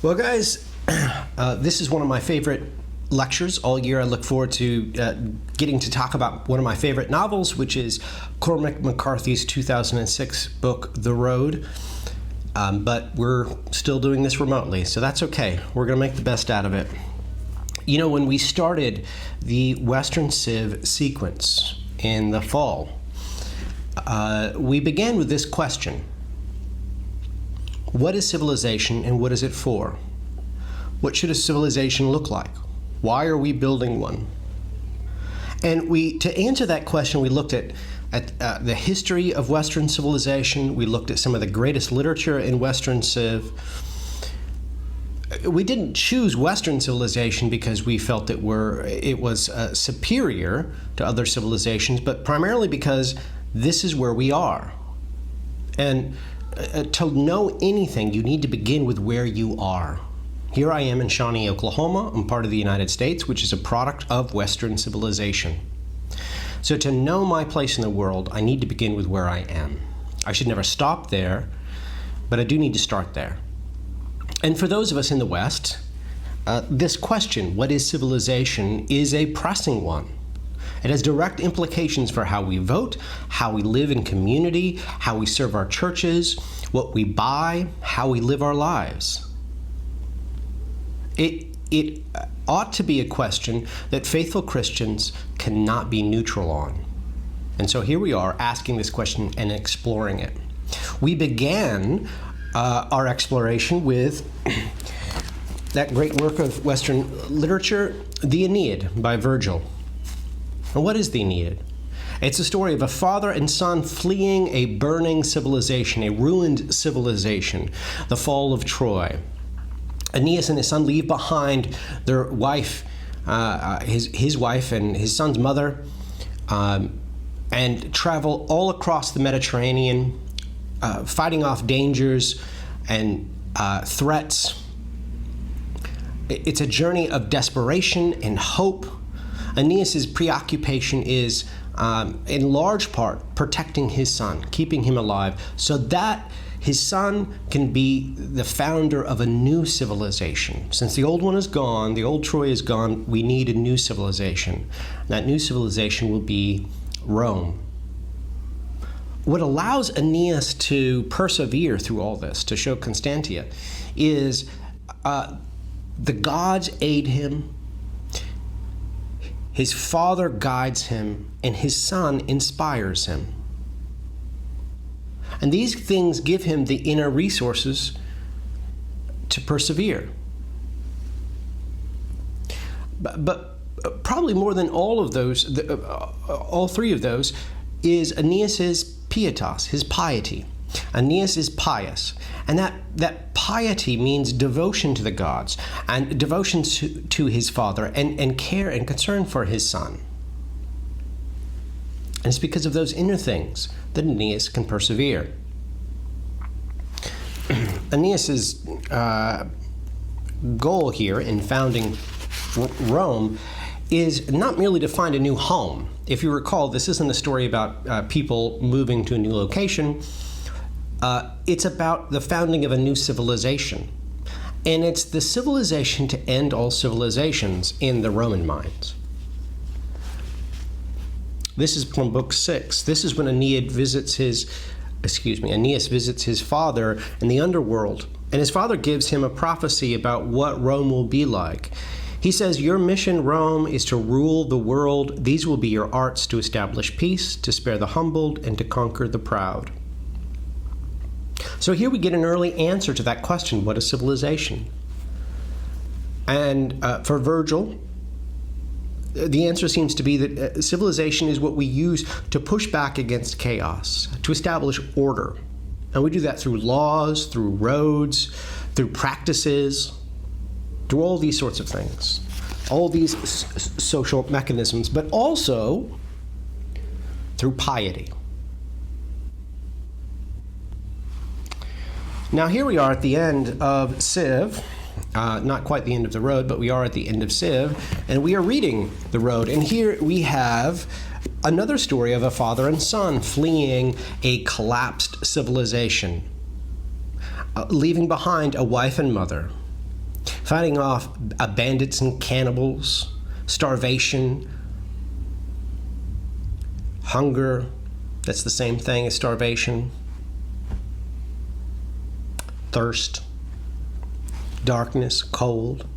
Well, guys, this is one of my favorite lectures all year. I look forward to getting to talk about one of my favorite novels, which is Cormac McCarthy's 2006 book, The Road. But we're still doing this remotely, so that's okay. We're going to make the best out of it. You know, when we started the Western Civ sequence in the fall, we began with this question. What is civilization and what is it for? What should a civilization look like? Why are we building one? And to answer that question, we looked at the history of Western civilization. We looked at some of the greatest literature in Western Civ. We didn't choose Western civilization because we felt it was superior to other civilizations, but primarily because this is where we are. And to know anything, you need to begin with where you are. Here I am in Shawnee, Oklahoma. I'm part of the United States, which is a product of Western civilization. So to know my place in the world, I need to begin with where I am. I should never stop there, but I do need to start there. And for those of us in the West, this question, what is civilization, is a pressing one. It has direct implications for how we vote, how we live in community, how we serve our churches, what we buy, how we live our lives. It ought to be a question that faithful Christians cannot be neutral on. And so here we are asking this question and exploring it. We began our exploration with that great work of Western literature, the Aeneid by Virgil. And what is the Aeneid? It's a story of a father and son fleeing a burning civilization, a ruined civilization, the fall of Troy. Aeneas and his son leave behind their wife, his wife and his son's mother, and travel all across the Mediterranean, fighting off dangers and threats. It's a journey of desperation and hope. Aeneas' preoccupation is, in large part, protecting his son, keeping him alive, so that his son can be the founder of a new civilization. Since the old one is gone, the old Troy is gone, we need a new civilization. That new civilization will be Rome. What allows Aeneas to persevere through all this, to show Constantia, is the gods aid him, his father guides him, and his son inspires him. And these things give him the inner resources to persevere. But probably more than all of those, all three of those, is Aeneas's pietas, his piety. Aeneas is pious, and that piety means devotion to the gods and devotion to his father and care and concern for his son. And it's because of those inner things that Aeneas can persevere. Aeneas's goal here in founding Rome is not merely to find a new home. If you recall, this isn't a story about people moving to a new location. It's about the founding of a new civilization. And it's the civilization to end all civilizations in the Roman minds. This is from book 6. This is when Aeneas visits his father in the underworld. And his father gives him a prophecy about what Rome will be like. He says, your mission, Rome, is to rule the world. These will be your arts: to establish peace, to spare the humbled, and to conquer the proud. So here we get an early answer to that question, what is civilization? And for Virgil, the answer seems to be that civilization is what we use to push back against chaos, to establish order. And we do that through laws, through roads, through practices, through all these sorts of things, all these social mechanisms, but also through piety. Now here we are at the end of Civ, not quite the end of the road, but we are at the end of Civ, and we are reading The Road. And here we have another story of a father and son fleeing a collapsed civilization, leaving behind a wife and mother, fighting off bandits and cannibals, starvation, hunger, that's the same thing as starvation, thirst, darkness, cold.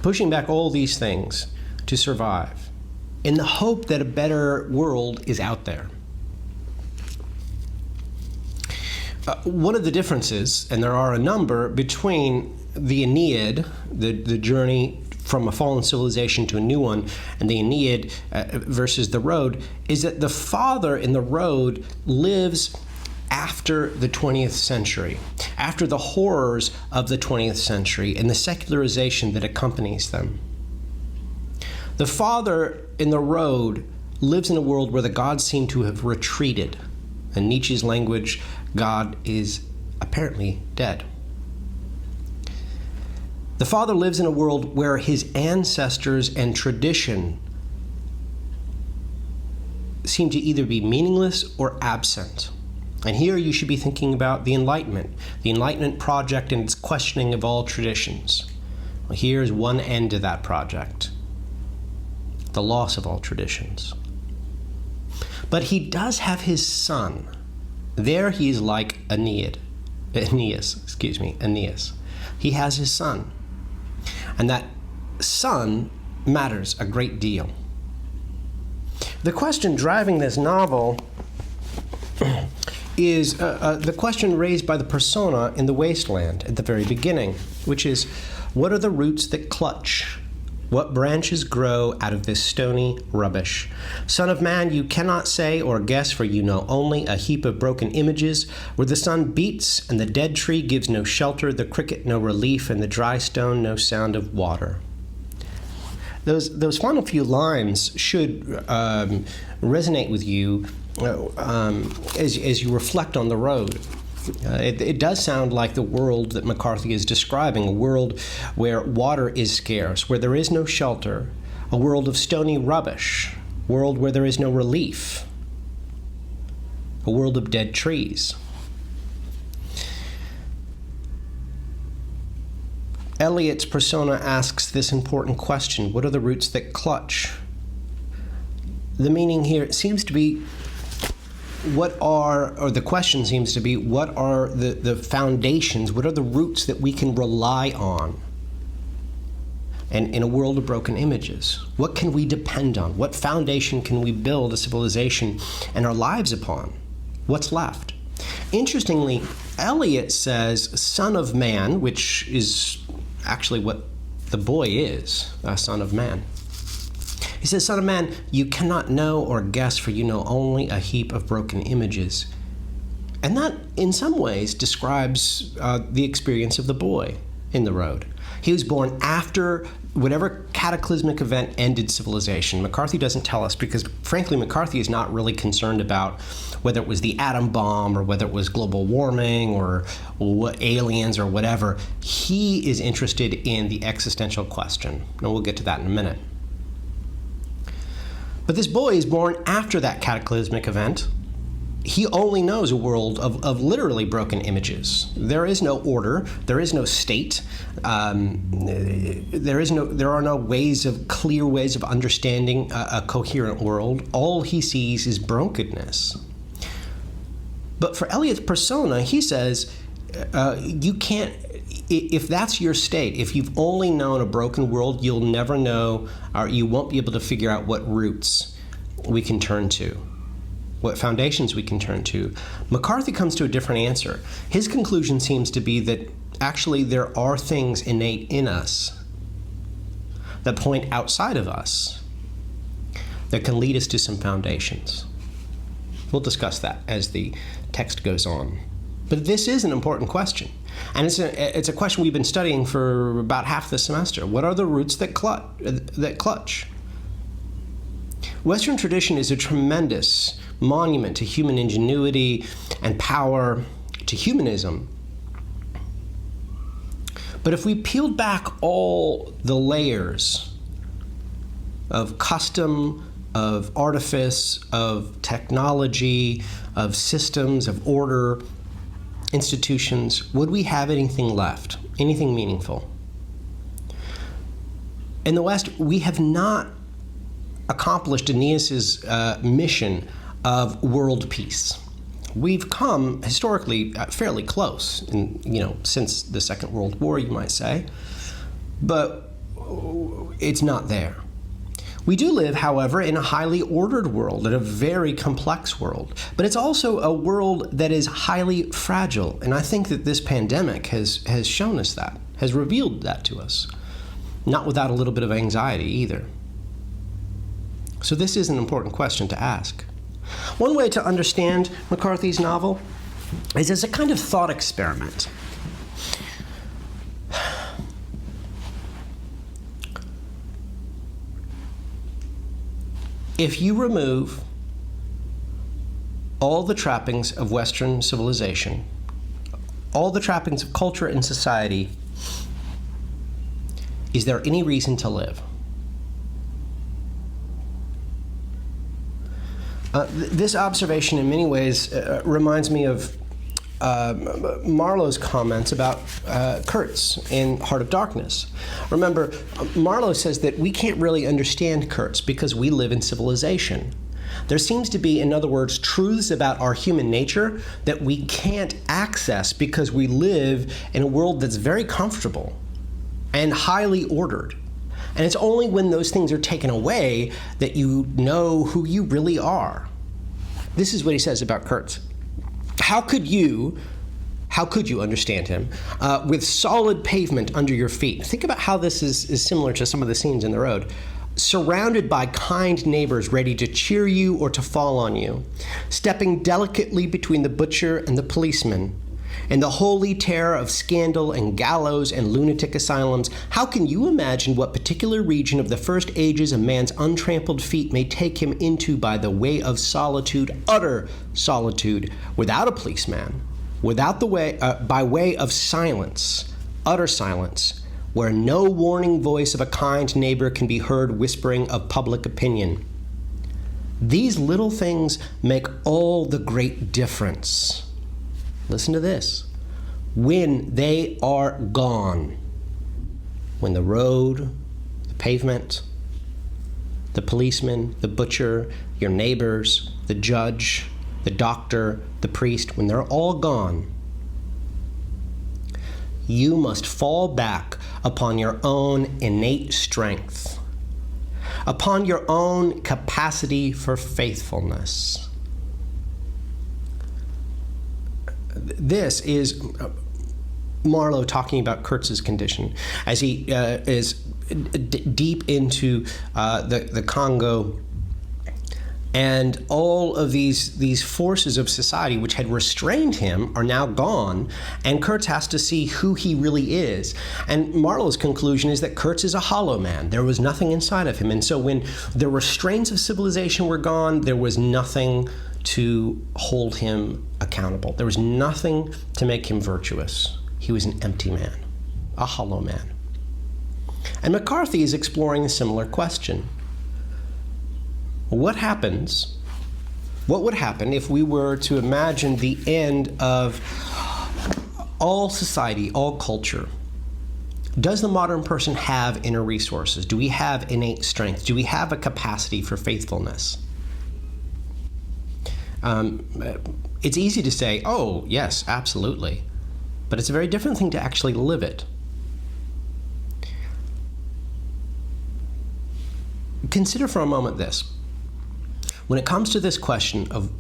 Pushing back all these things to survive in the hope that a better world is out there. One of the differences, and there are a number, between the Aeneid, the journey from a fallen civilization to a new one, and the Aeneid versus the Road, is that the father in the Road lives after the 20th century, after the horrors of the 20th century and the secularization that accompanies them. The father in the Road lives in a world where the gods seem to have retreated. In Nietzsche's language, God is apparently dead. The father lives in a world where his ancestors and tradition seem to either be meaningless or absent. And here you should be thinking about the Enlightenment project and its questioning of all traditions. Well, here's one end to that project: the loss of all traditions. But he does have his son. There he is like Aeneas. He has his son. And that son matters a great deal. The question driving this novel is the question raised by the persona in the wasteland at the very beginning, which is, what are the roots that clutch? What branches grow out of this stony rubbish? Son of man, you cannot say or guess, for you know only a heap of broken images, where the sun beats and the dead tree gives no shelter, the cricket no relief, and the dry stone no sound of water. Those final few lines should resonate with you as you reflect on the road. It does sound like the world that McCarthy is describing, a world where water is scarce, where there is no shelter, a world of stony rubbish, a world where there is no relief, a world of dead trees. Eliot's persona asks this important question: what are the roots that clutch? The meaning here seems to be, the question seems to be, what are the foundations, what are the roots that we can rely on? And in a world of broken images, what can we depend on? What foundation can we build a civilization and our lives upon? What's left? Interestingly, Eliot says, son of man, which is actually what the boy is, a son of man. He says, son of man, you cannot know or guess, for you know only a heap of broken images. And that, in some ways, describes the experience of the boy in the road. He was born after whatever cataclysmic event ended civilization. McCarthy doesn't tell us because, frankly, McCarthy is not really concerned about whether it was the atom bomb or whether it was global warming or aliens or whatever. He is interested in the existential question. And we'll get to that in a minute. But this boy is born after that cataclysmic event. He only knows a world of literally broken images. There is no order. There is no state. There are no clear ways of understanding a coherent world. All he sees is brokenness. But for Eliot's persona, he says, you can't. If that's your state, if you've only known a broken world, you'll never know, or you won't be able to figure out what roots we can turn to, what foundations we can turn to. McCarthy comes to a different answer. His conclusion seems to be that actually there are things innate in us that point outside of us that can lead us to some foundations. We'll discuss that as the text goes on. But this is an important question. And it's a question we've been studying for about half the semester. What are the roots that clutch? Western tradition is a tremendous monument to human ingenuity and power, to humanism. But if we peeled back all the layers of custom, of artifice, of technology, of systems, of order, institutions, would we have anything left? anything meaningful. In the West, we have not accomplished Aeneas's mission of world peace. We've come historically fairly close, since the Second World War, you might say, but it's not there. We do live, however, in a highly ordered world, in a very complex world, but it's also a world that is highly fragile, and I think that this pandemic has shown us that, has revealed that to us, not without a little bit of anxiety either. So this is an important question to ask. One way to understand McCarthy's novel is as a kind of thought experiment. If you remove all the trappings of Western civilization, all the trappings of culture and society, is there any reason to live? This observation in many ways reminds me of Marlowe's comments about Kurtz in Heart of Darkness. Remember, Marlowe says that we can't really understand Kurtz because we live in civilization. There seems to be, in other words, truths about our human nature that we can't access because we live in a world that's very comfortable and highly ordered. And it's only when those things are taken away that you know who you really are. This is what he says about Kurtz. How could you understand him with solid pavement under your feet? Think about how this is similar to some of the scenes in The Road. Surrounded by kind neighbors ready to cheer you or to fall on you, stepping delicately between the butcher and the policeman, and the holy terror of scandal and gallows and lunatic asylums, how can you imagine what particular region of the first ages a man's untrampled feet may take him into by the way of solitude, utter solitude, without a policeman, by way of silence, utter silence, where no warning voice of a kind neighbor can be heard whispering of public opinion? These little things make all the great difference. Listen to this. When they are gone, when the road, the pavement, the policeman, the butcher, your neighbors, the judge, the doctor, the priest, when they're all gone, you must fall back upon your own innate strength, upon your own capacity for faithfulness. This is Marlowe talking about Kurtz's condition as he is deep into the Congo, and all of these forces of society which had restrained him are now gone, and Kurtz has to see who he really is. And Marlowe's conclusion is that Kurtz is a hollow man. There was nothing inside of him, and so when the restraints of civilization were gone, there was nothing to hold him accountable. There was nothing to make him virtuous. He was an empty man, a hollow man. And McCarthy is exploring a similar question. What would happen if we were to imagine the end of all society, all culture? Does the modern person have inner resources? Do we have innate strength? Do we have a capacity for faithfulness? It's easy to say, oh, yes, absolutely. But it's a very different thing to actually live it. Consider for a moment this. When it comes to this question of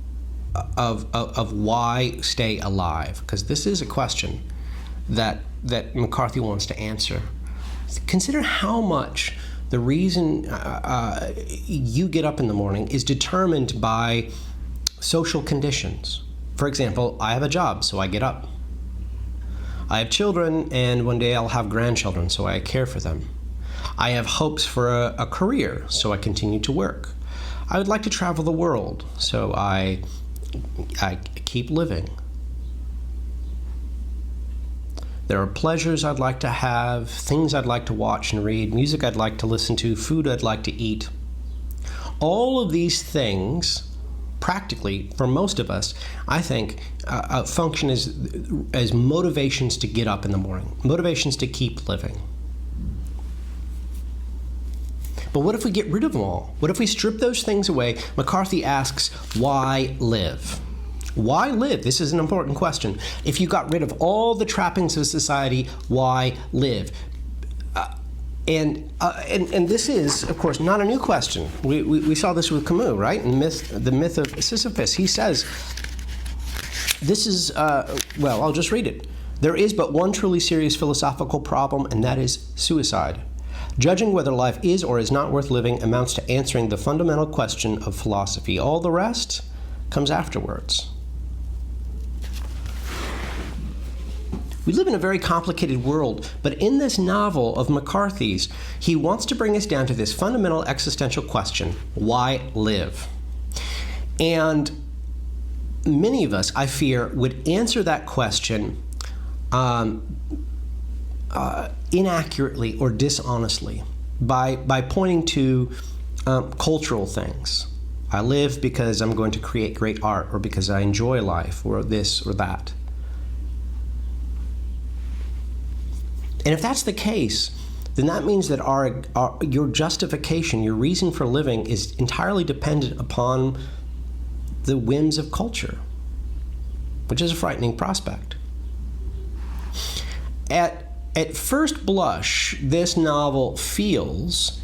why stay alive, because this is a question that McCarthy wants to answer, consider how much the reason you get up in the morning is determined by social conditions. For example, I have a job, so I get up. I have children, and one day I'll have grandchildren, so I care for them. I have hopes for a career, so I continue to work. I would like to travel the world, so I keep living. There are pleasures I'd like to have, things I'd like to watch and read, music I'd like to listen to, food I'd like to eat. All of these things practically, for most of us, I think, function as motivations to get up in the morning, motivations to keep living. But what if we get rid of them all? What if we strip those things away? McCarthy asks, why live? Why live? This is an important question. If you got rid of all the trappings of society, why live? And this is, of course, not a new question. We saw this with Camus, right? In the myth of Sisyphus. He says, this is, well, I'll just read it. There is but one truly serious philosophical problem, and that is suicide. Judging whether life is or is not worth living amounts to answering the fundamental question of philosophy. All the rest comes afterwards. We live in a very complicated world, but in this novel of McCarthy's, he wants to bring us down to this fundamental existential question: why live? And many of us, I fear, would answer that question inaccurately or dishonestly by pointing to cultural things. I live because I'm going to create great art, or because I enjoy life, or this or that. And if that's the case, then that means that your justification, your reason for living, is entirely dependent upon the whims of culture, which is a frightening prospect. At first blush, this novel feels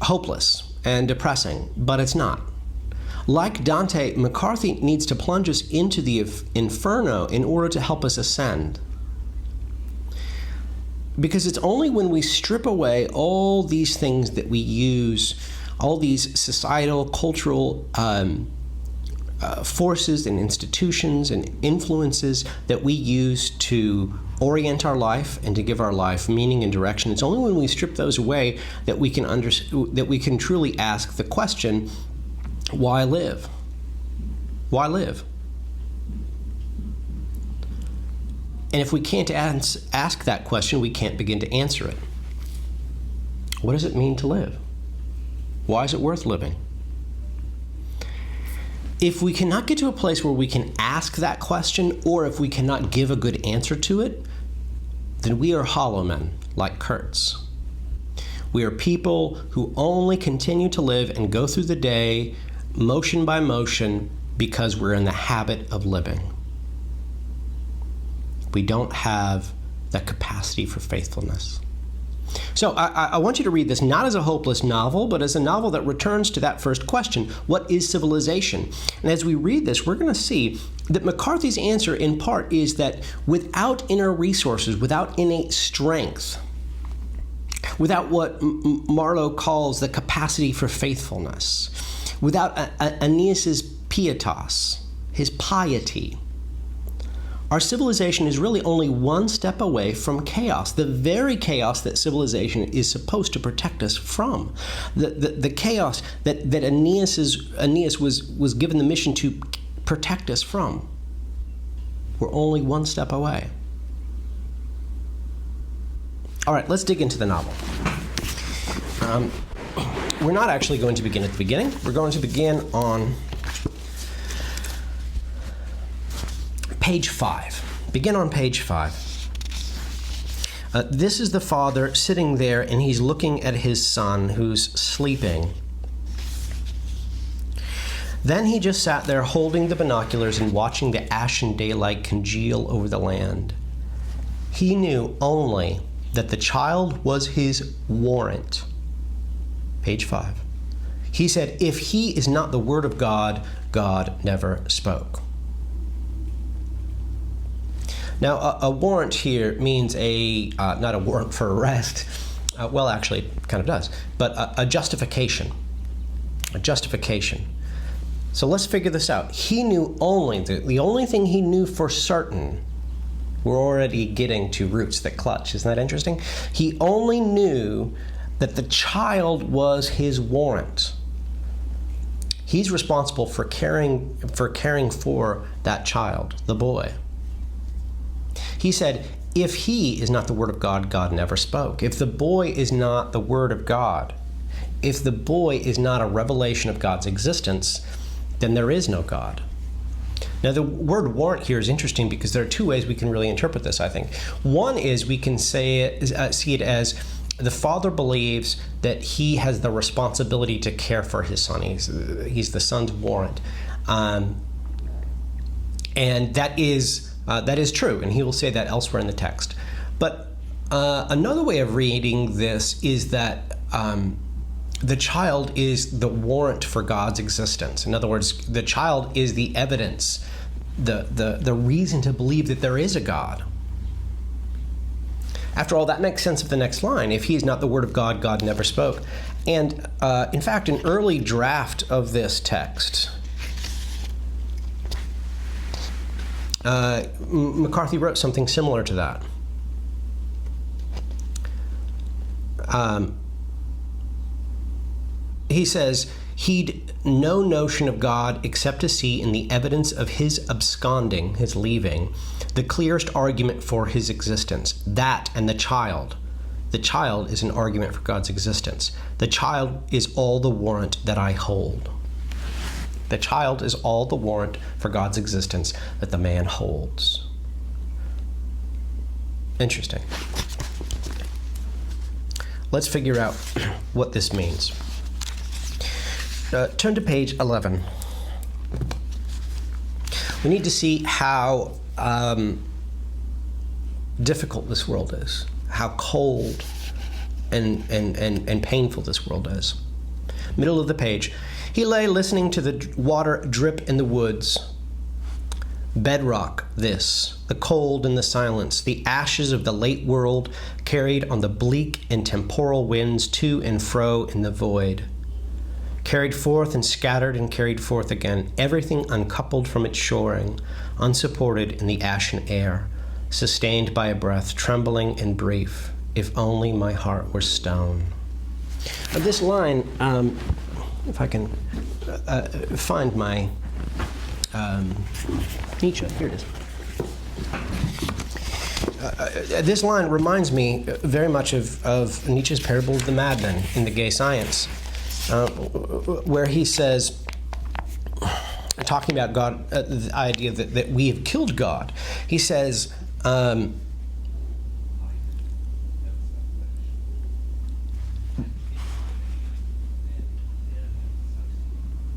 hopeless and depressing, but it's not. Like Dante, McCarthy needs to plunge us into the inferno in order to help us ascend. Because it's only when we strip away all these things that we use, all these societal, cultural forces and institutions and influences that we use to orient our life and to give our life meaning and direction. It's only when we strip those away that we can truly ask the question, why live? Why live? And if we can't ask that question, we can't begin to answer it. What does it mean to live? Why is it worth living? If we cannot get to a place where we can ask that question, or if we cannot give a good answer to it, then we are hollow men, like Kurtz. We are people who only continue to live and go through the day motion by motion because we're in the habit of living. We don't have that capacity for faithfulness. So I want you to read this not as a hopeless novel, but as a novel that returns to that first question: what is civilization? And as we read this, we're going to see that McCarthy's answer in part is that without inner resources, without innate strength, without what Marlowe calls the capacity for faithfulness, without Aeneas's pietas, his piety, our civilization is really only one step away from chaos, the very chaos that civilization is supposed to protect us from. The chaos that Aeneas was given the mission to protect us from. We're only one step away. All right, let's dig into the novel. We're not actually going to begin at the beginning. We're going to begin on page 5. Begin on page 5. This is the father sitting there, and he's looking at his son who's sleeping. Then he just sat there holding the binoculars and watching the ashen daylight congeal over the land. He knew only that the child was his warrant. Page 5. He said, if he is not the word of God, God never spoke. Now, a warrant here means not a warrant for arrest. Well, actually, it kind of does. But a justification. A justification. So let's figure this out. He knew only, the only thing he knew for certain, we're already getting to roots that clutch. Isn't that interesting? He only knew that the child was his warrant. He's responsible for caring for that child, the boy. He said, if he is not the word of God, God never spoke. If the boy is not the word of God, if the boy is not a revelation of God's existence, then there is no God. Now, the word warrant here is interesting because there are two ways we can really interpret this, I think. One is we can see it as the father believes that he has the responsibility to care for his son. He's the son's warrant. And that is true, and he will say that elsewhere in the text. But another way of reading this is that the child is the warrant for God's existence. In other words, the child is the evidence, the reason to believe that there is a God. After all, that makes sense of the next line. If he is not the Word of God, God never spoke. And in fact, an early draft of this text, McCarthy wrote something similar to that. He says, he'd no notion of God except to see in the evidence of his absconding, his leaving, the clearest argument for his existence. That and the child. The child is an argument for God's existence. The child is all the warrant that I hold. The child is all the warrant for God's existence that the man holds. Interesting. Let's figure out what this means. Turn to page 11. We need to see how difficult this world is, how cold and painful this world is. Middle of the page. He lay listening to the water drip in the woods. Bedrock, this, the cold and the silence, the ashes of the late world carried on the bleak and temporal winds to and fro in the void. Carried forth and scattered and carried forth again, everything uncoupled from its shoring, unsupported in the ashen air, sustained by a breath, trembling and brief, if only my heart were stone. This line, if I can find my Nietzsche, here it is. This line reminds me very much of Nietzsche's Parable of the Madman in The Gay Science, where he says, talking about God, the idea that we have killed God, he says,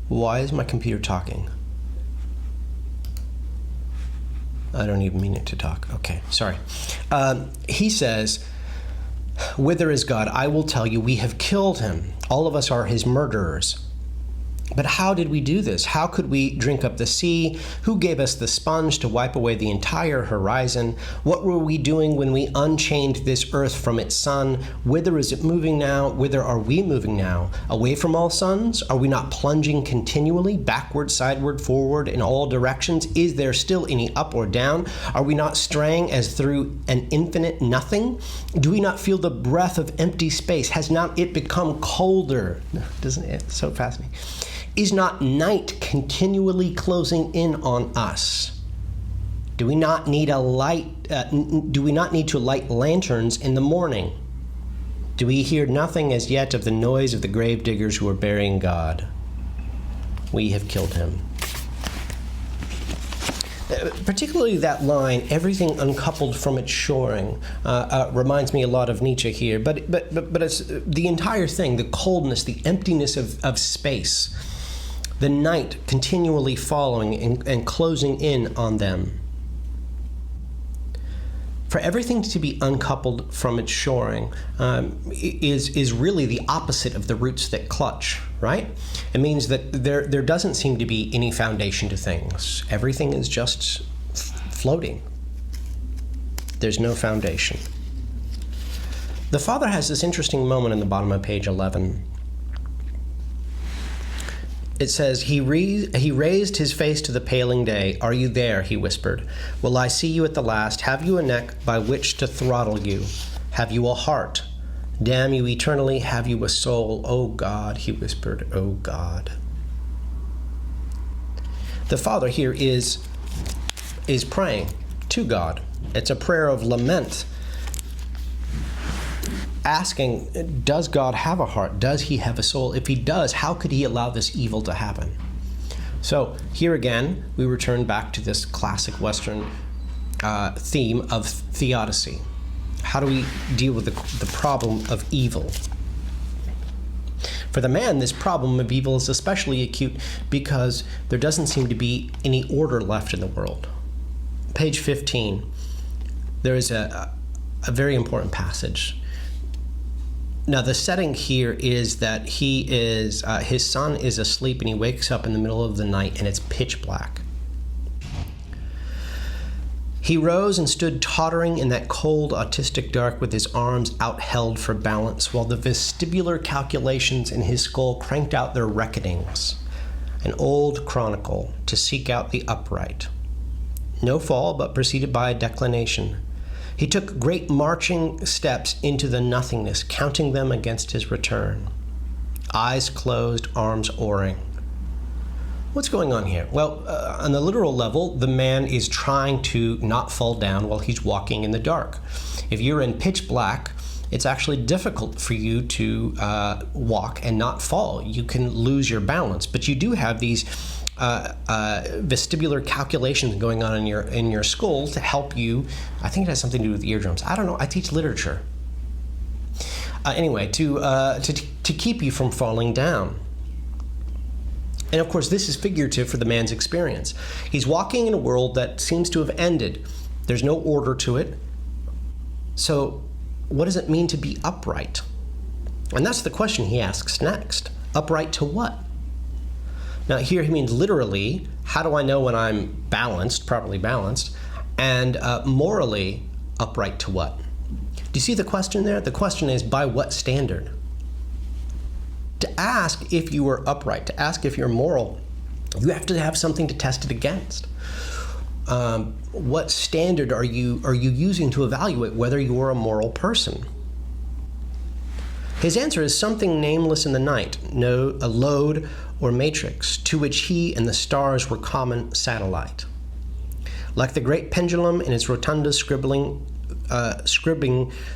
why is my computer talking? I don't even mean it to talk. Okay, sorry. He says, whither is God? I will tell you, we have killed him. All of us are his murderers. But how did we do this? How could we drink up the sea? Who gave us the sponge to wipe away the entire horizon? What were we doing when we unchained this earth from its sun? Whither is it moving now? Whither are we moving now? Away from all suns? Are we not plunging continually, backward, sideward, forward, in all directions? Is there still any up or down? Are we not straying as through an infinite nothing? Do we not feel the breath of empty space? Has not it become colder? Doesn't it? It's so fascinating. Is not night continually closing in on us? Do we not need a light? Do we not need to light lanterns in the morning? Do we hear nothing as yet of the noise of the grave diggers who are burying God? We have killed him. Particularly that line, everything uncoupled from its shoring, reminds me a lot of Nietzsche here. But it's the entire thing, the coldness, the emptiness of space. The night continually following and closing in on them. For everything to be uncoupled from its shoring is really the opposite of the roots that clutch, right? It means that there doesn't seem to be any foundation to things. Everything is just floating. There's no foundation. The father has this interesting moment in the bottom of page 11. It says, he raised his face to the paling day. Are you there? He whispered. Will I see you at the last? Have you a neck by which to throttle you? Have you a heart? Damn you eternally. Have you a soul? Oh God, he whispered. Oh God. The father here is praying to God. It's a prayer of lament. asking, does God have a heart? Does he have a soul? If he does, how could he allow this evil to happen? So here again, we return back to this classic Western theme of theodicy. How do we deal with the problem of evil? For the man, this problem of evil is especially acute because there doesn't seem to be any order left in the world. Page 15, there is a very important passage. Now, the setting here is that his son is asleep and he wakes up in the middle of the night and it's pitch black. He rose and stood tottering in that cold, autistic dark with his arms outheld for balance, while the vestibular calculations in his skull cranked out their reckonings, an old chronicle to seek out the upright. No fall, but preceded by a declination. He took great marching steps into the nothingness, counting them against his return. Eyes closed, arms oaring. What's going on here? Well, on the literal level, the man is trying to not fall down while he's walking in the dark. If you're in pitch black, it's actually difficult for you to walk and not fall. You can lose your balance, but you do have these vestibular calculations going on in your skull to help you. I think it has something to do with eardrums. I don't know. I teach literature. Anyway, to keep you from falling down. And of course, this is figurative for the man's experience. He's walking in a world that seems to have ended. There's no order to it. So what does it mean to be upright? And that's the question he asks next. Upright to what? Now here he means literally, how do I know when I'm balanced, properly balanced, and morally upright to what? Do you see the question there? The question is, by what standard? To ask if you are upright, to ask if you're moral, you have to have something to test it against. What standard are you using to evaluate whether you're a moral person? His answer is something nameless in the night, a lode or matrix, to which he and the stars were common satellite. Like the great pendulum in its rotunda scribbling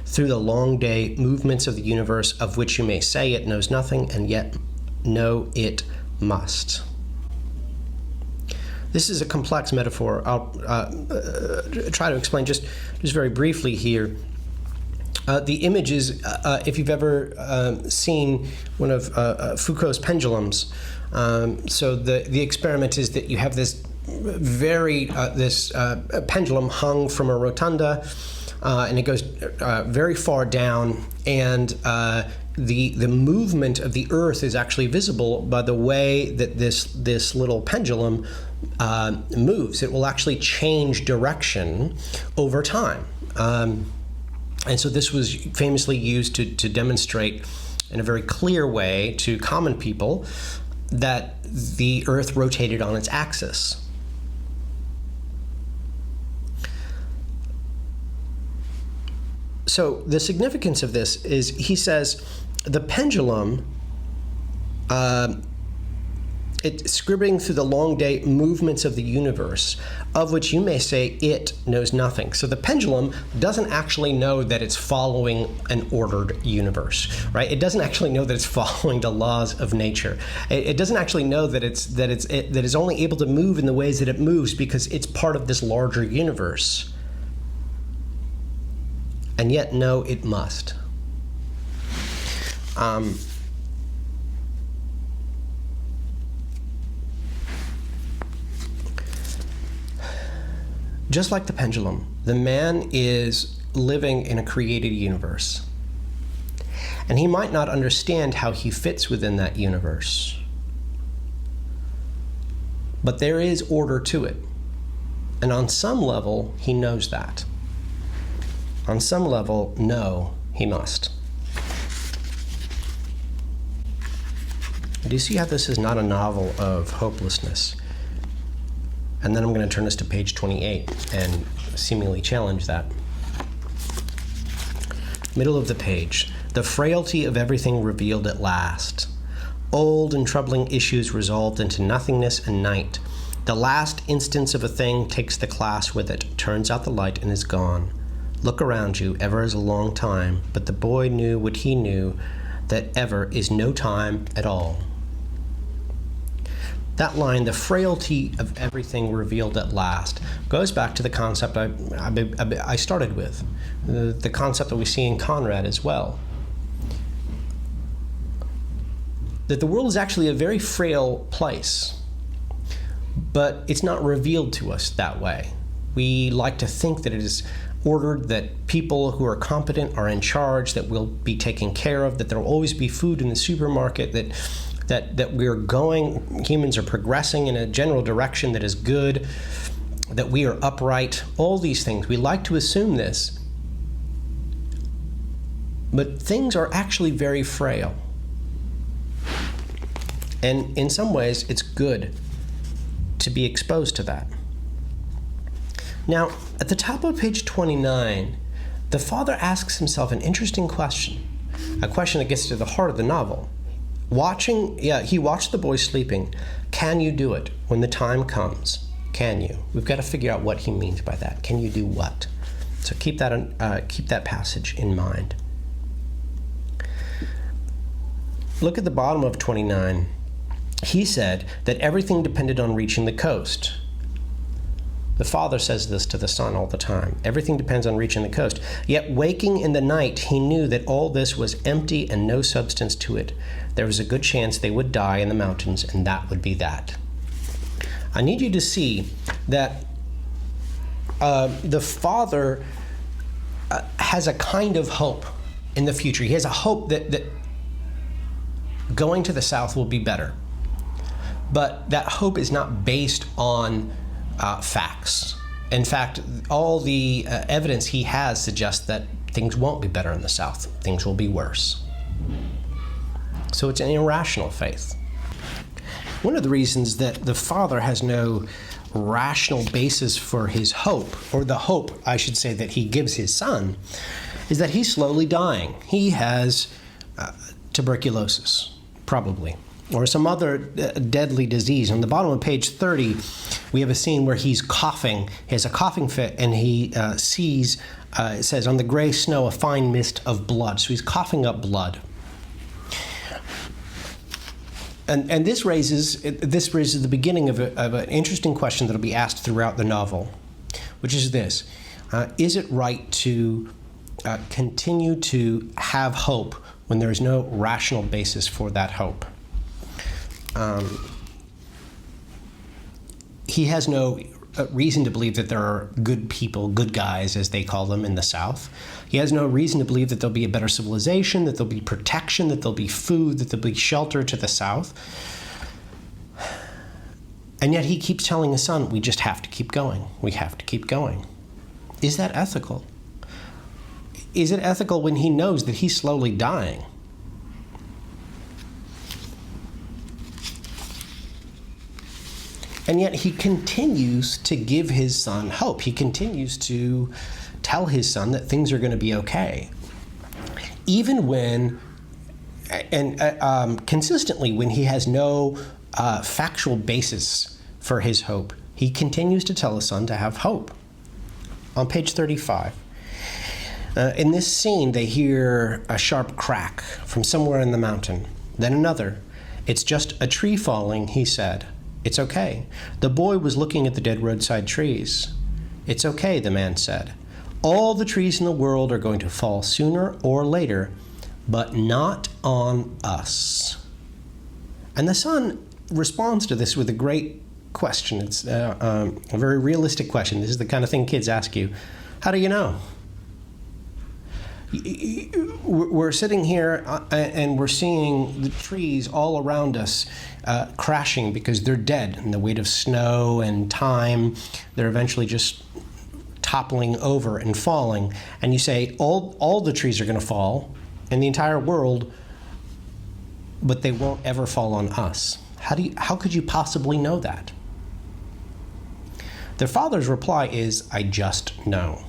through the long day movements of the universe, of which you may say it knows nothing, and yet know it must. This is a complex metaphor. I'll try to explain just very briefly here. The image is, if you've ever seen one of Foucault's pendulums, so the experiment is that you have this pendulum hung from a rotunda, and it goes very far down, and the movement of the earth is actually visible by the way that this little pendulum moves. It will actually change direction over time. And so this was famously used to demonstrate in a very clear way to common people that the earth rotated on its axis. So the significance of this is, he says, the pendulum, it's scribbling through the long day movements of the universe, of which you may say it knows nothing. So the pendulum doesn't actually know that it's following an ordered universe, right? It doesn't actually know that it's following the laws of nature. It doesn't actually know that it's only able to move in the ways that it moves because it's part of this larger universe. And yet, no, it must. Just like the pendulum, the man is living in a created universe. And he might not understand how he fits within that universe. But there is order to it. And on some level, he knows that. On some level, no, he must. Do you see how this is not a novel of hopelessness? And then I'm going to turn us to page 28 and seemingly challenge that. Middle of the page. The frailty of everything revealed at last. Old and troubling issues resolved into nothingness and night. The last instance of a thing takes the class with it, turns out the light, and is gone. Look around you, ever is a long time, but the boy knew what he knew, that ever is no time at all. That line, the frailty of everything revealed at last, goes back to the concept I started with, the concept that we see in Conrad as well. That the world is actually a very frail place, but it's not revealed to us that way. We like to think that it is ordered, that people who are competent are in charge, that we'll be taken care of, that there will always be food in the supermarket, that humans are progressing in a general direction that is good, that we are upright, all these things. We like to assume this, but things are actually very frail. And in some ways, it's good to be exposed to that. Now, at the top of page 29, the father asks himself an interesting question, a question that gets to the heart of the novel. He watched the boy sleeping. Can you do it when the time comes? Can you? We've got to figure out what he means by that. Can you do what? So keep that passage in mind. Look at the bottom of 29. He said that everything depended on reaching the coast. The father says this to the son all the time. Everything depends on reaching the coast. Yet waking in the night, he knew that all this was empty and no substance to it. There was a good chance they would die in the mountains, and that would be that. I need you to see that the father has a kind of hope in the future. He has a hope that going to the south will be better. But that hope is not based on facts. In fact, all the evidence he has suggests that things won't be better in the south. Things will be worse. So it's an irrational faith. One of the reasons that the father has no rational basis for his hope, or the hope, I should say, that he gives his son, is that he's slowly dying. He has tuberculosis, probably, or some other deadly disease. On the bottom of page 30, we have a scene where he's coughing. He has a coughing fit, and he sees, it says, on the gray snow, a fine mist of blood. So he's coughing up blood. And this raises the beginning of an interesting question that will be asked throughout the novel, which is this. Is it right to continue to have hope when there is no rational basis for that hope? He has no reason to believe that there are good people, good guys, as they call them, in the South. He has no reason to believe that there'll be a better civilization, that there'll be protection, that there'll be food, that there'll be shelter to the South. And yet he keeps telling his son, we just have to keep going. We have to keep going. Is that ethical? Is it ethical when he knows that he's slowly dying? And yet he continues to give his son hope. He continues to tell his son that things are going to be okay. Even when, and consistently, when he has no factual basis for his hope, he continues to tell his son to have hope. On page 35, in this scene, they hear a sharp crack from somewhere in the mountain. Then another. It's just a tree falling, he said. It's okay. The boy was looking at the dead roadside trees. It's okay, the man said. All the trees in the world are going to fall sooner or later, but not on us. And the son responds to this with a great question. It's a very realistic question. This is the kind of thing kids ask you. How do you know? We're sitting here and we're seeing the trees all around us crashing because they're dead in the weight of snow and time. They're eventually just toppling over and falling. And you say, all the trees are going to fall in the entire world, but they won't ever fall on us. How could you possibly know that? Their father's reply is, I just know.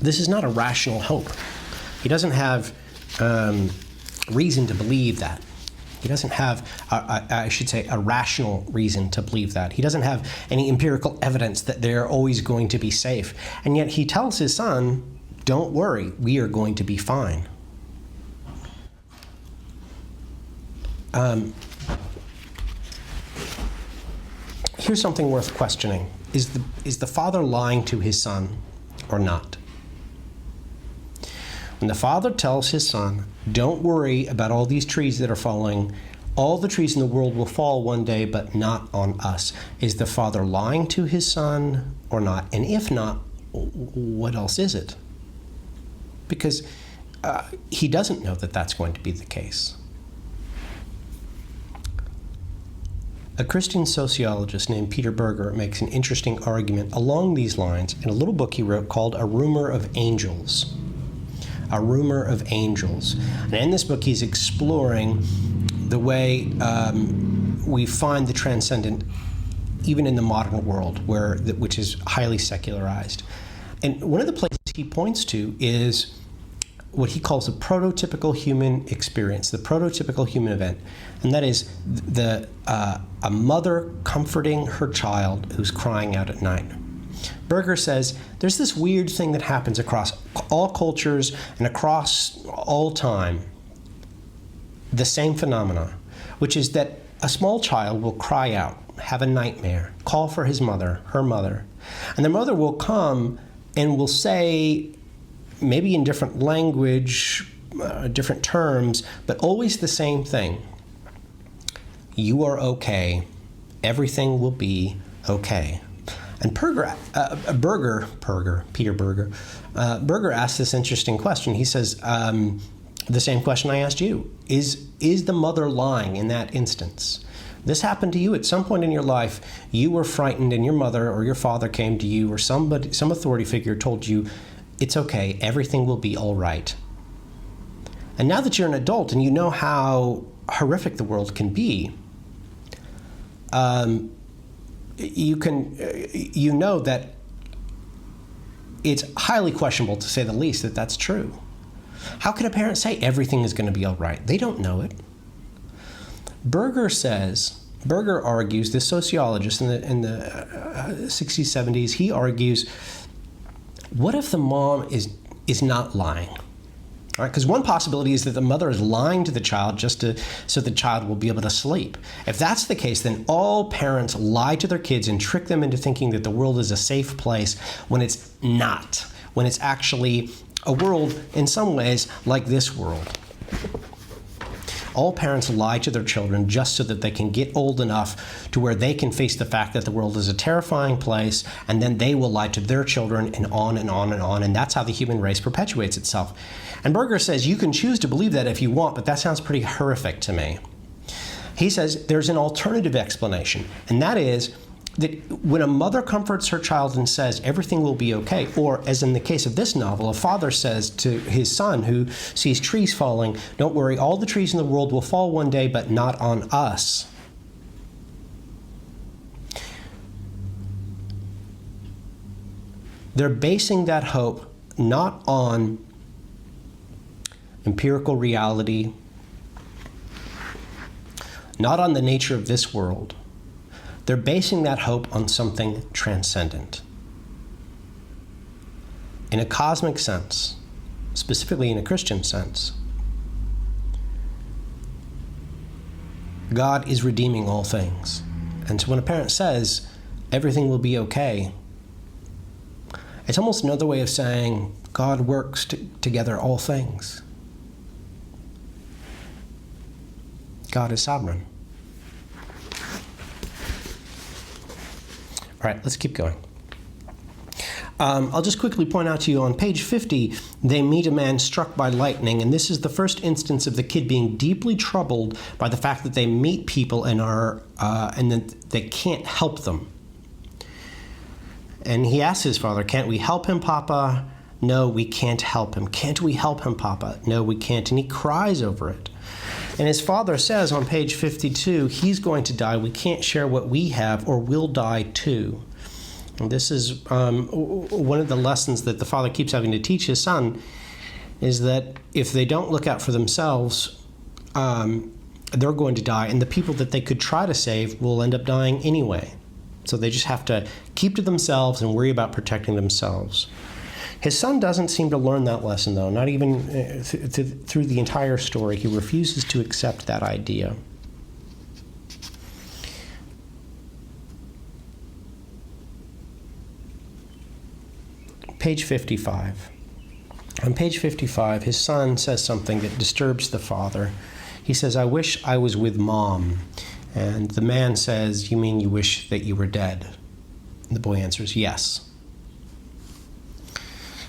This is not a rational hope. He doesn't have reason to believe that. He doesn't have, I should say, a rational reason to believe that. He doesn't have any empirical evidence that they're always going to be safe. And yet he tells his son, don't worry, we are going to be fine. Here's something worth questioning. Is the father lying to his son or not? When the father tells his son, don't worry about all these trees that are falling, all the trees in the world will fall one day, but not on us. Is the father lying to his son or not? And if not, what else is it? Because he doesn't know that that's going to be the case. A Christian sociologist named Peter Berger makes an interesting argument along these lines in a little book he wrote called A Rumor of Angels. A Rumor of Angels. And in this book, he's exploring the way we find the transcendent even in the modern world, which is highly secularized. And one of the places he points to is what he calls the prototypical human experience, the prototypical human event. And that is a mother comforting her child who's crying out at night. Berger says there's this weird thing that happens across all cultures and across all time, the same phenomena, which is that a small child will cry out, have a nightmare, call for his mother, her mother, and the mother will come and will say, maybe in different language, different terms, but always the same thing. You are okay. Everything will be okay. And Peter Berger asked this interesting question. He says, the same question I asked you. Is the mother lying in that instance? This happened to you at some point in your life. You were frightened and your mother or your father came to you or some authority figure told you, it's okay, everything will be all right. And now that you're an adult and you know how horrific the world can be, you know that it's highly questionable, to say the least, that that's true. How can a parent say everything is going to be all right? They don't know it. Berger argues, this sociologist in the 60s, 70s, he argues, what if the mom is not lying? All right, because one possibility is that the mother is lying to the child so the child will be able to sleep. If that's the case, then all parents lie to their kids and trick them into thinking that the world is a safe place when it's not, when it's actually a world in some ways like this world. All parents lie to their children just so that they can get old enough to where they can face the fact that the world is a terrifying place, and then they will lie to their children and on and on and on, and that's how the human race perpetuates itself. And Berger says you can choose to believe that if you want, but that sounds pretty horrific to me. He says there's an alternative explanation, and that is that when a mother comforts her child and says everything will be okay, or as in the case of this novel, a father says to his son who sees trees falling, don't worry, all the trees in the world will fall one day, but not on us. They're basing that hope not on empirical reality, not on the nature of this world. They're basing that hope on something transcendent. In a cosmic sense, specifically in a Christian sense, God is redeeming all things. And so when a parent says, everything will be okay, it's almost another way of saying, God works together all things. God is sovereign. All right, let's keep going. I'll just quickly point out to you on page 50, they meet a man struck by lightning, and this is the first instance of the kid being deeply troubled by the fact that they meet people and that they can't help them. And he asks his father, can't we help him, Papa? No, we can't help him. Can't we help him, Papa? No, we can't. And he cries over it. And his father says on page 52, he's going to die. We can't share what we have, or we'll die too. And this is one of the lessons that the father keeps having to teach his son, is that if they don't look out for themselves, they're going to die, and the people that they could try to save will end up dying anyway. So they just have to keep to themselves and worry about protecting themselves. His son doesn't seem to learn that lesson, though, not even through the entire story. He refuses to accept that idea. Page 55. On page 55, his son says something that disturbs the father. He says, "I wish I was with Mom." And the man says, "You mean you wish that you were dead?" And the boy answers, "Yes."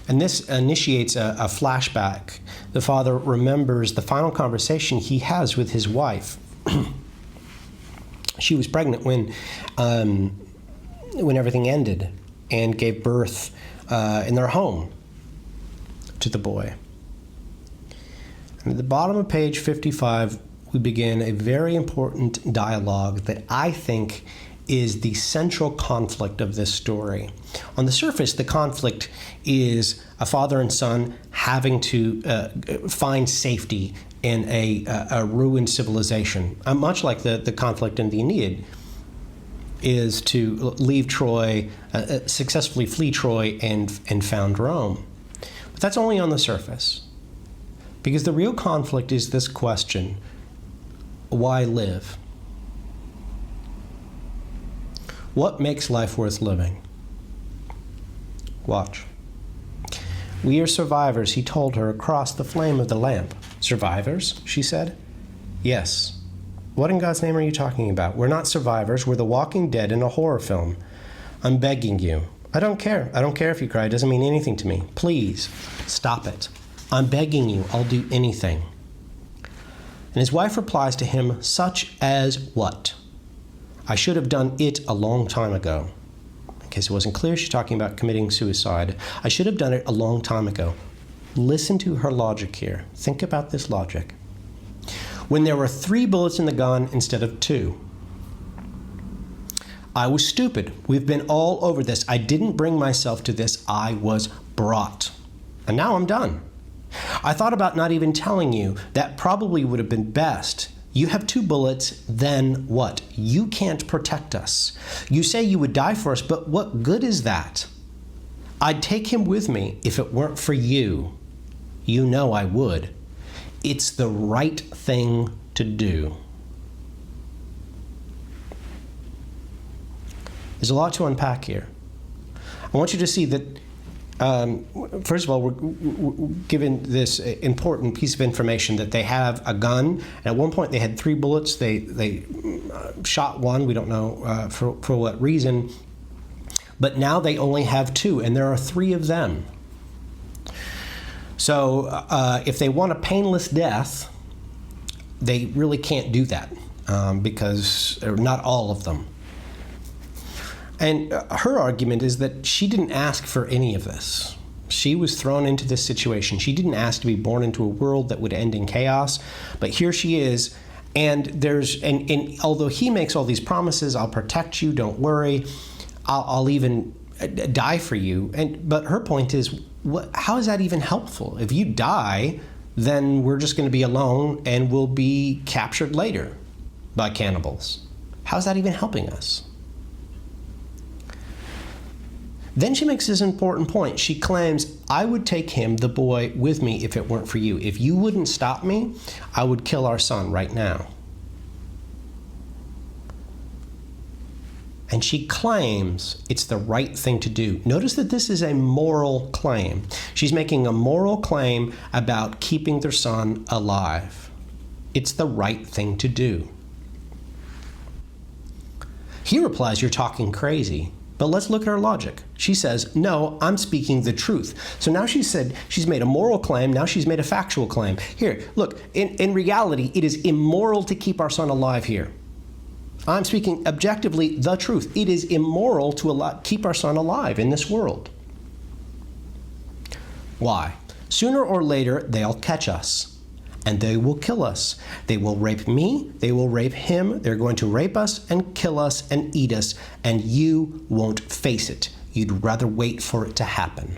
And this initiates a flashback. The father remembers the final conversation he has with his wife. She was pregnant when everything ended, and gave birth in their home to the boy. And at the bottom of page 55, we begin a very important dialogue that I think is the central conflict of this story. On the surface, the conflict is a father and son having to find safety in a ruined civilization, much like the conflict in the Aeneid is to leave Troy, successfully flee Troy and found Rome. But that's only on the surface, because the real conflict is this question: why live? What makes life worth living? Watch. "We are survivors," he told her across the flame of the lamp. "Survivors?" she said. "Yes. What in God's name are you talking about? We're not survivors. We're the walking dead in a horror film. I'm begging you." "I don't care. I don't care if you cry. It doesn't mean anything to me. Please, stop it. I'm begging you. I'll do anything." And his wife replies to him, "Such as what?" "I should have done it a long time ago." In case it wasn't clear, she's talking about committing suicide. "I should have done it a long time ago." Listen to her logic here. Think about this logic. "When there were 3 bullets in the gun instead of 2. I was stupid. We've been all over this. I didn't bring myself to this. I was brought. And now I'm done. I thought about not even telling you. That probably would have been best. You have 2 bullets, then what? You can't protect us. You say you would die for us, but what good is that? I'd take him with me if it weren't for you. You know I would. It's the right thing to do." There's a lot to unpack here. I want you to see that, first of all, we're given this important piece of information that they have a gun. And at one point, they had 3 bullets. They shot one. We don't know for what reason. But now they only have 2, and there are 3 of them. So if they want a painless death, they really can't do that because not all of them. And her argument is that she didn't ask for any of this. She was thrown into this situation. She didn't ask to be born into a world that would end in chaos, but here she is. And although he makes all these promises, "I'll protect you, don't worry, I'll even die for you." But her point is, how is that even helpful? If you die, then we're just going to be alone and we'll be captured later by cannibals. How's that even helping us? Then she makes this important point. She claims, "I would take him, the boy, with me if it weren't for you. If you wouldn't stop me, I would kill our son right now." And she claims it's the right thing to do. Notice that this is a moral claim. She's making a moral claim about keeping their son alive. It's the right thing to do. He replies, "You're talking crazy." But let's look at her logic. She says, "No, I'm speaking the truth." So now she's made a moral claim, now she's made a factual claim. Here, look, in reality, it is immoral to keep our son alive here. I'm speaking objectively the truth. It is immoral to keep our son alive in this world. Why? Sooner or later, they'll catch us. And they will kill us. They will rape me, they will rape him, they're going to rape us and kill us and eat us, and you won't face it. You'd rather wait for it to happen.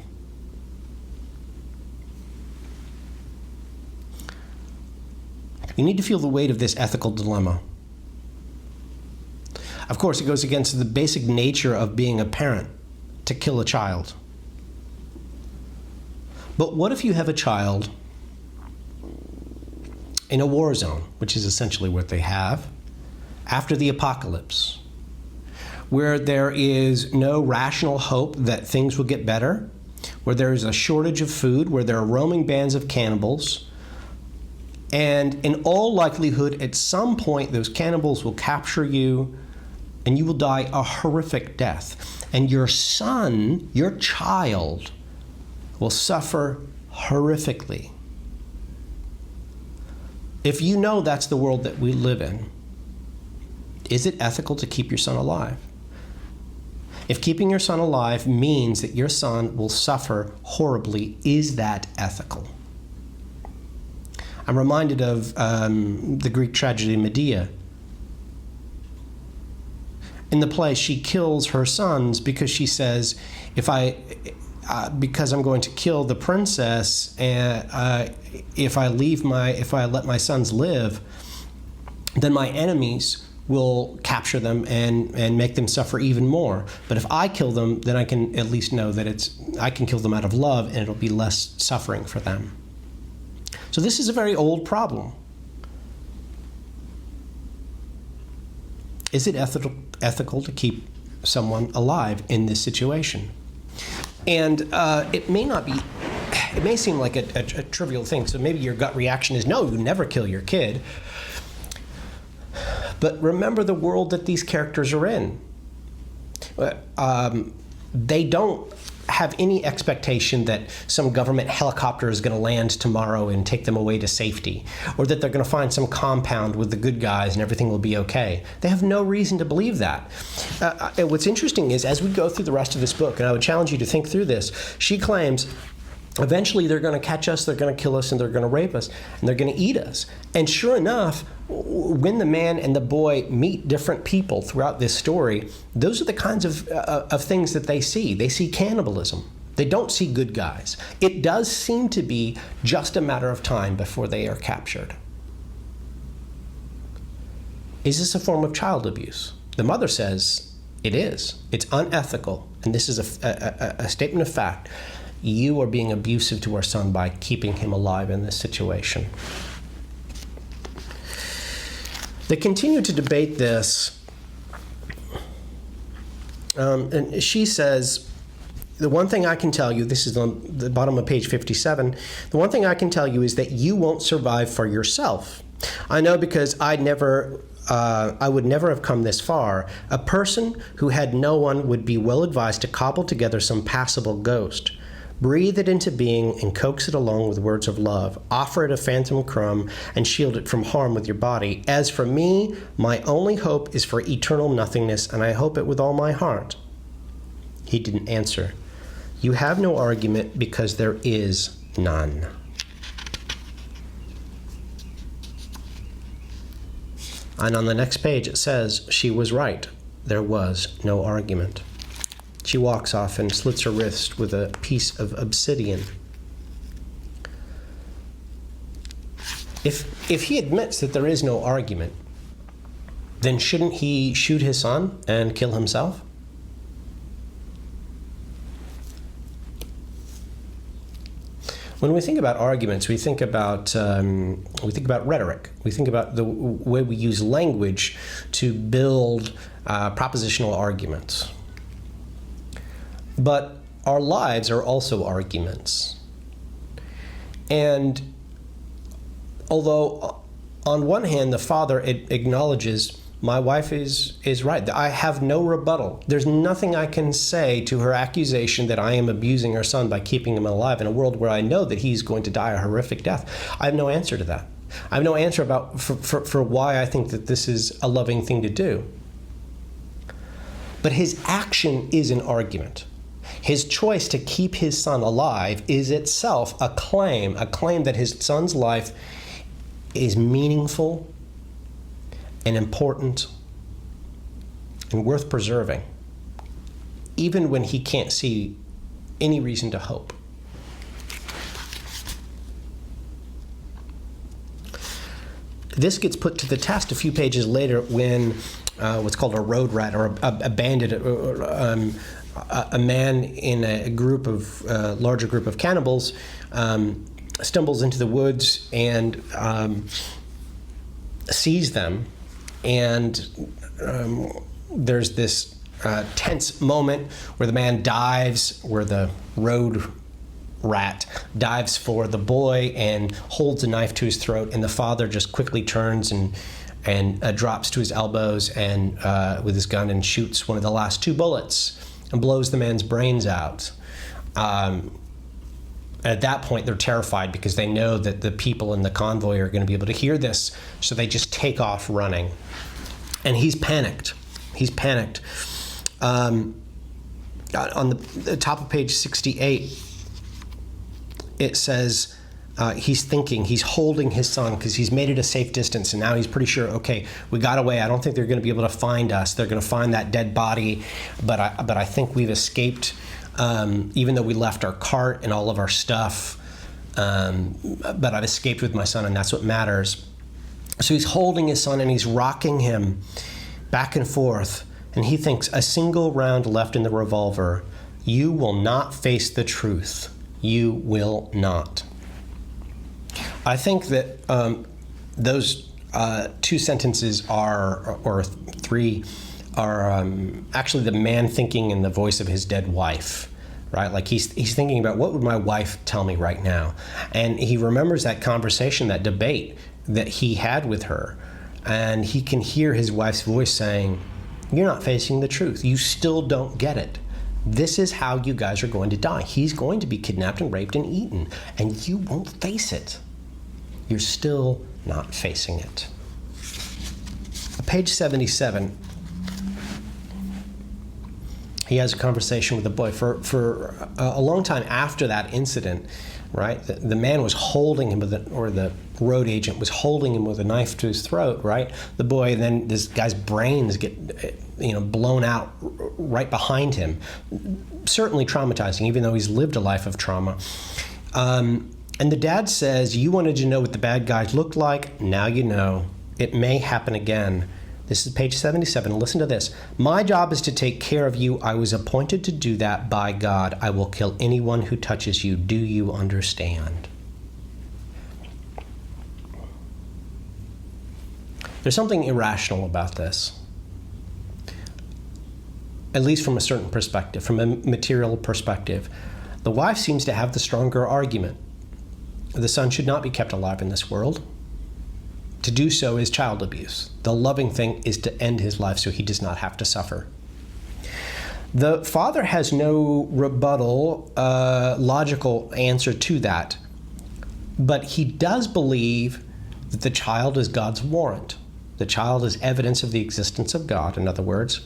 You need to feel the weight of this ethical dilemma. Of course, it goes against the basic nature of being a parent to kill a child. But what if you have a child in a war zone, which is essentially what they have, after the apocalypse, where there is no rational hope that things will get better, where there is a shortage of food, where there are roaming bands of cannibals, and in all likelihood, at some point, those cannibals will capture you, and you will die a horrific death. And your son, your child, will suffer horrifically. If you know that's the world that we live in, is it ethical to keep your son alive? If keeping your son alive means that your son will suffer horribly, is that ethical? I'm reminded of the Greek tragedy Medea. In the play, she kills her sons because she says, because I'm going to kill the princess, and if I let my sons live, then my enemies will capture them and make them suffer even more. But if I kill them, then I can at least know that I can kill them out of love, and it'll be less suffering for them. So this is a very old problem. Is it ethical to keep someone alive in this situation? And it may seem like a trivial thing, so maybe your gut reaction is, no, you never kill your kid. But remember the world that these characters are in. They don't have any expectation that some government helicopter is going to land tomorrow and take them away to safety, or that they're going to find some compound with the good guys and everything will be okay. They have no reason to believe that. And what's interesting is, as we go through the rest of this book, and I would challenge you to think through this, she claims eventually they're going to catch us, they're going to kill us, and they're going to rape us, and they're going to eat us. And sure enough, when the man and the boy meet different people throughout this story, those are the kinds of things that they see. They see cannibalism. They don't see good guys. It does seem to be just a matter of time before they are captured. Is this a form of child abuse? The mother says it is. It's unethical, and this is a statement of fact. You are being abusive to our son by keeping him alive in this situation. They continue to debate this, and she says, the one thing I can tell you, this is on the bottom of page 57, the one thing I can tell you is that you won't survive for yourself. I know, because I would never have come this far. A person who had no one would be well advised to cobble together some passable ghost. Breathe it into being and coax it along with words of love. Offer it a phantom crumb and shield it from harm with your body. As for me, my only hope is for eternal nothingness, and I hope it with all my heart. He didn't answer. You have no argument because there is none. And on the next page it says, she was right. There was no argument. She walks off and slits her wrist with a piece of obsidian. If he admits that there is no argument, then shouldn't he shoot his son and kill himself? When we think about arguments, we think about rhetoric. We think about the way we use language to build propositional arguments. But our lives are also arguments. And although on one hand the father acknowledges, my wife is right, I have no rebuttal. There's nothing I can say to her accusation that I am abusing her son by keeping him alive in a world where I know that he's going to die a horrific death. I have no answer to that. I have no answer for why I think that this is a loving thing to do. But his action is an argument. His choice to keep his son alive is itself a claim that his son's life is meaningful and important and worth preserving, even when he can't see any reason to hope. This gets put to the test a few pages later when what's called a road rat, or a bandit, a man in a group of larger group of cannibals stumbles into the woods and sees them, and there's this tense moment where the man dives, where the road rat dives for the boy and holds a knife to his throat, and the father just quickly turns and drops to his elbows and with his gun and shoots one of the last 2 bullets and blows the man's brains out. At that point, they're terrified because they know that the people in the convoy are going to be able to hear this, so they just take off running. And he's panicked. On the top of page 68, it says he's thinking, he's holding his son because he's made it a safe distance, and now he's pretty sure, okay, we got away. I don't think they're going to be able to find us. They're going to find that dead body, but I think we've escaped, even though we left our cart and all of our stuff. But I've escaped with my son, and that's what matters. So he's holding his son and he's rocking him back and forth, and he thinks, a single round left in the revolver. You will not face the truth. You will not. I think that those 2 sentences or 3 are actually the man thinking in the voice of his dead wife, right? Like he's thinking about, what would my wife tell me right now? And he remembers that conversation, that debate that he had with her, and he can hear his wife's voice saying, you're not facing the truth. You still don't get it. This is how you guys are going to die. He's going to be kidnapped and raped and eaten, and you won't face it. You're still not facing it. Page 77, he has a conversation with the boy. For a long time after that incident, right, the man was holding him, or the road agent was holding him with a knife to his throat, right? The boy, then this guy's brains get blown out right behind him. Certainly traumatizing, even though he's lived a life of trauma. And the dad says, you wanted to know what the bad guys looked like. Now you know. It may happen again. This is page 77. Listen to this. My job is to take care of you. I was appointed to do that by God. I will kill anyone who touches you. Do you understand? There's something irrational about this, at least from a certain perspective, from a material perspective. The wife seems to have the stronger argument. The son should not be kept alive in this world. To do so is child abuse. The loving thing is to end his life so he does not have to suffer. The father has no rebuttal, logical answer to that, but he does believe that the child is God's warrant. The child is evidence of the existence of God, in other words,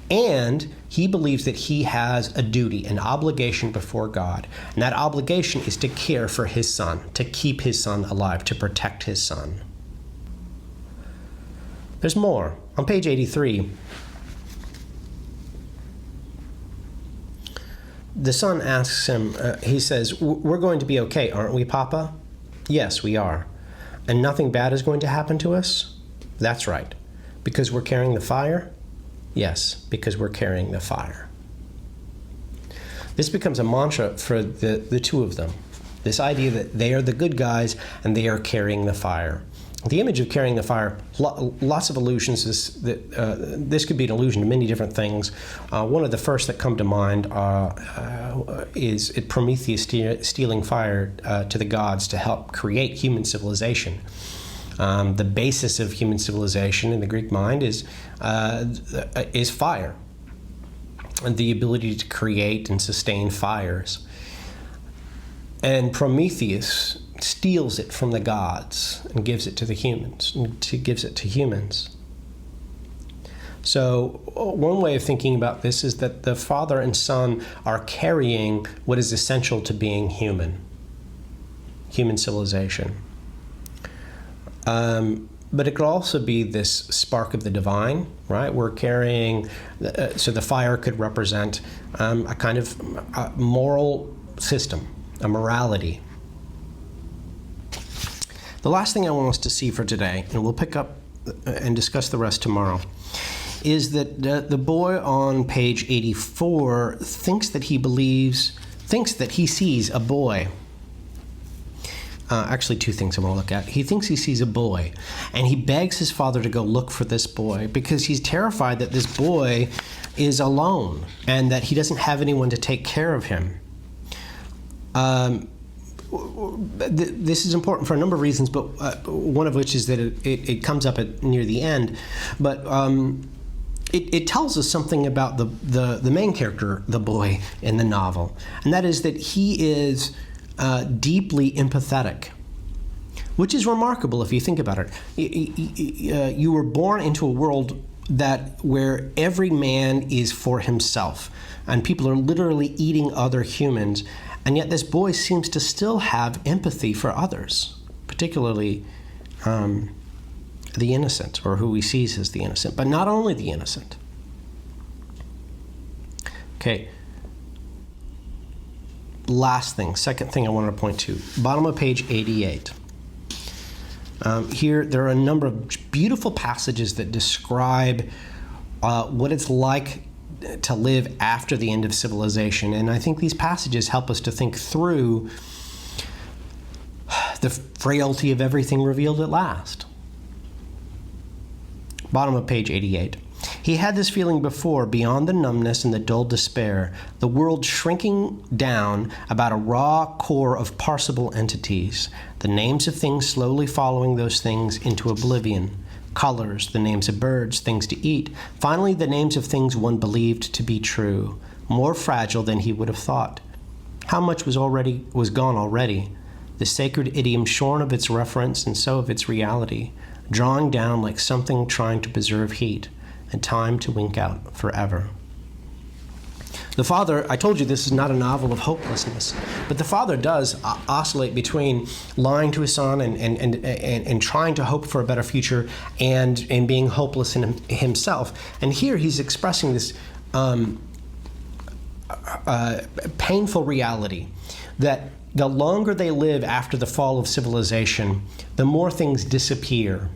and he believes that he has a duty, an obligation before God, and that obligation is to care for his son, to keep his son alive, to protect his son. There's more. On page 83, the son asks him, he says, we're going to be okay, aren't we, Papa? Yes, we are. And nothing bad is going to happen to us? That's right. Because we're carrying the fire? Yes, because we're carrying the fire. This becomes a mantra for the 2 of them. This idea that they are the good guys and they are carrying the fire. The image of carrying the fire, lots of allusions. This could be an allusion to many different things. One of the first that come to mind is Prometheus stealing fire to the gods to help create human civilization. The basis of human civilization in the Greek mind is fire, and the ability to create and sustain fires. And Prometheus steals it from the gods and gives it to the humans, So one way of thinking about this is that the father and son are carrying what is essential to being human civilization. But it could also be this spark of the divine, right? We're carrying, so the fire could represent a kind of moral system, a morality. The last thing I want us to see for today, and we'll pick up and discuss the rest tomorrow, is that the boy on page 84 thinks that he sees a boy. Actually, two things I want to look at. He thinks he sees a boy, and he begs his father to go look for this boy because he's terrified that this boy is alone and that he doesn't have anyone to take care of him. This is important for a number of reasons, but one of which is that it comes up near the end. But it tells us something about the main character, the boy in the novel, and that is that he is deeply empathetic, which is remarkable if you think about it. You were born into a world where every man is for himself, and people are literally eating other humans, and yet this boy seems to still have empathy for others, particularly the innocent, or who he sees as the innocent, but not only the innocent. Okay. Second thing I wanted to point to, bottom of page 88. Here, there are a number of beautiful passages that describe what it's like to live after the end of civilization. And I think these passages help us to think through the frailty of everything revealed at last. Bottom of page 88. He had this feeling before, beyond the numbness and the dull despair, the world shrinking down about a raw core of parsable entities, the names of things slowly following those things into oblivion, colors, the names of birds, things to eat, finally the names of things one believed to be true, more fragile than he would have thought. How much was gone already, the sacred idiom shorn of its reference and so of its reality, drawing down like something trying to preserve heat, and time to wink out forever. The father, I told you this is not a novel of hopelessness, but the father does oscillate between lying to his son and trying to hope for a better future and being hopeless in himself. And here he's expressing this painful reality that the longer they live after the fall of civilization, the more things disappear.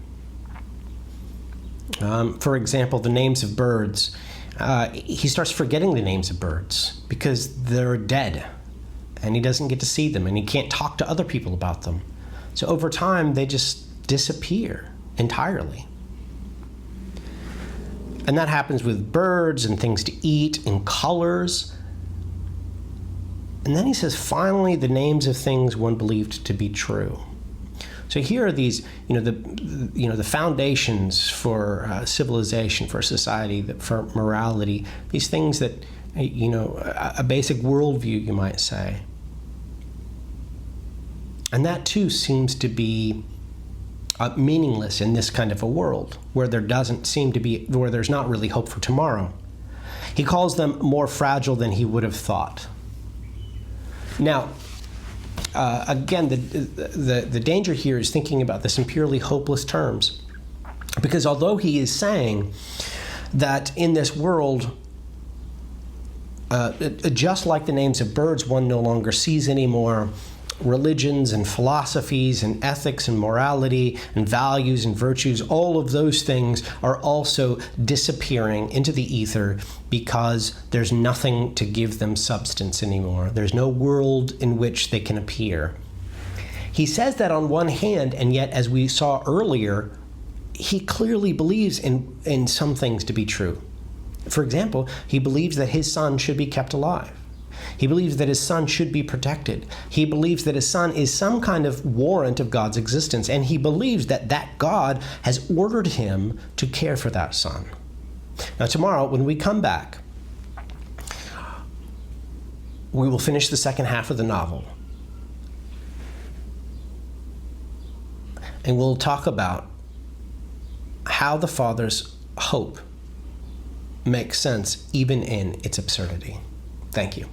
For example, the names of birds. He starts forgetting the names of birds because they're dead and he doesn't get to see them and he can't talk to other people about them. So over time, they just disappear entirely. And that happens with birds and things to eat and colors. And then he says, finally, the names of things one believed to be true. So here are these, the foundations for civilization, for society, for morality, these things that, a basic worldview, you might say. And that too seems to be meaningless in this kind of a world where where there's not really hope for tomorrow. He calls them more fragile than he would have thought. Now, again, the danger here is thinking about this in purely hopeless terms. Because although he is saying that in this world, just like the names of birds, one no longer sees anymore, religions and philosophies and ethics and morality and values and virtues, all of those things are also disappearing into the ether because there's nothing to give them substance anymore. There's no world in which they can appear. He says that on one hand, and yet, as we saw earlier, he clearly believes in some things to be true. For example, he believes that his son should be kept alive. He believes that his son should be protected. He believes that his son is some kind of warrant of God's existence, and he believes that God has ordered him to care for that son. Now tomorrow, when we come back, we will finish the second half of the novel. And we'll talk about how the father's hope makes sense even in its absurdity. Thank you.